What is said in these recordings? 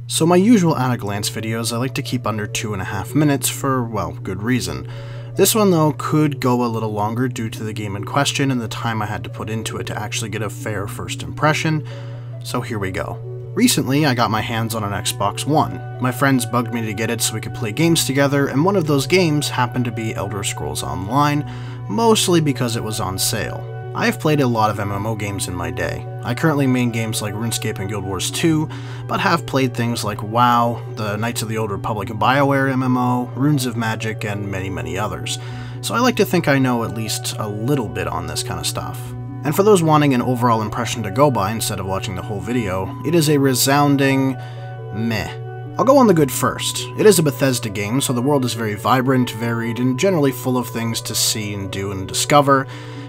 So my usual at-a-glance videos I like to keep under 2.5 minutes for, well, good reason. This one though could go a little longer due to the game in question and the time I had to put into it to actually get a fair first impression, so here we go. Recently I got my hands on an Xbox One. My friends bugged me to get it so we could play games together, and one of those games happened to be Elder Scrolls Online, mostly because it was on sale. I have played a lot of MMO games in my day. I currently main games like RuneScape and Guild Wars 2, but have played things like WoW, the Knights of the Old Republic and BioWare MMO, Runes of Magic, and many others. So I like to think I know at least a little bit on this kind of stuff. And for those wanting an overall impression to go by instead of watching the whole video, it is a resounding meh. I'll go on the good first. It is a Bethesda game, so the world is very vibrant, varied, and generally full of things to see and do and discover.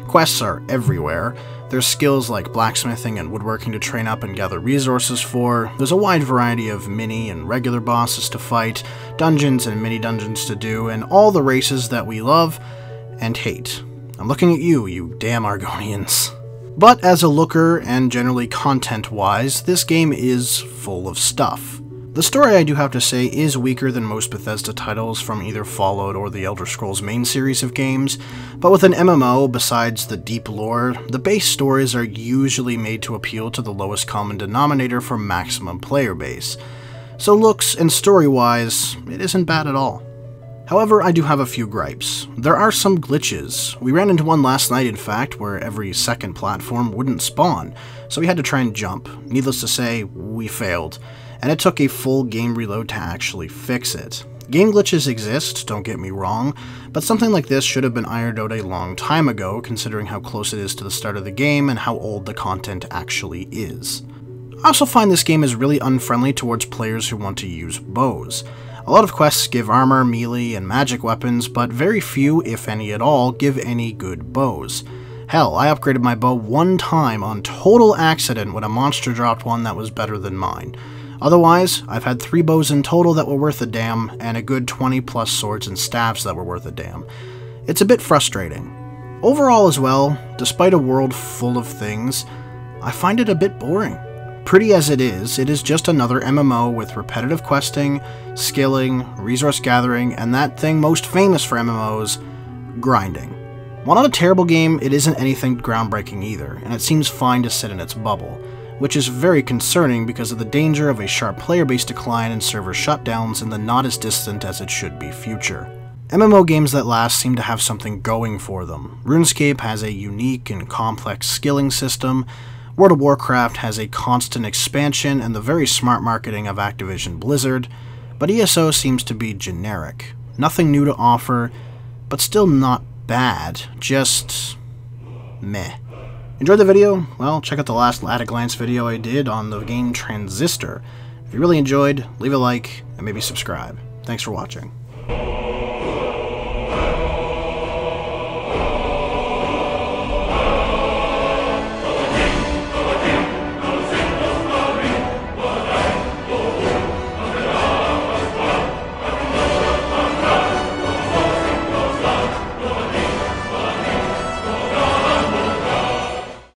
Quests are everywhere. There's skills like blacksmithing and woodworking to train up and gather resources for. There's a wide variety of mini and regular bosses to fight, dungeons and mini-dungeons to do, and all the races that we love and hate. I'm looking at you, you damn Argonians. But as a looker, and generally content-wise, this game is full of stuff. The story, I do have to say, is weaker than most Bethesda titles from either Fallout or the Elder Scrolls main series of games, but with an MMO, besides the deep lore, the base stories are usually made to appeal to the lowest common denominator for maximum player base. So looks and story-wise, it isn't bad at all. However, I do have a few gripes. There are some glitches. We ran into one last night, in fact, where every second platform wouldn't spawn, so we had to try and jump. Needless to say, we failed, and it took a full game reload to actually fix it. Game glitches exist, don't get me wrong, but something like this should have been ironed out a long time ago, considering how close it is to the start of the game and how old the content actually is. I also find this game is really unfriendly towards players who want to use bows. A lot of quests give armor, melee, and magic weapons, but very few, if any at all, give any good bows. Hell, I upgraded my bow one time on total accident when a monster dropped one that was better than mine. Otherwise, I've had 3 bows in total that were worth a damn, and a good 20 plus swords and staves that were worth a damn. It's a bit frustrating. Overall as well, despite a world full of things, I find it a bit boring. Pretty as it is just another MMO with repetitive questing, skilling, resource gathering, and that thing most famous for MMOs, grinding. While not a terrible game, it isn't anything groundbreaking either, and it seems fine to sit in its bubble, which is very concerning because of the danger of a sharp player base decline and server shutdowns in the not as distant as it should be future. MMO games that last seem to have something going for them. RuneScape has a unique and complex skilling system, World of Warcraft has a constant expansion and the very smart marketing of Activision Blizzard, but ESO seems to be generic. Nothing new to offer, but still not bad, just meh. Enjoyed the video? Well, check out the last at-a-glance video I did on the game Transistor. If you really enjoyed, leave a like and maybe subscribe. Thanks for watching.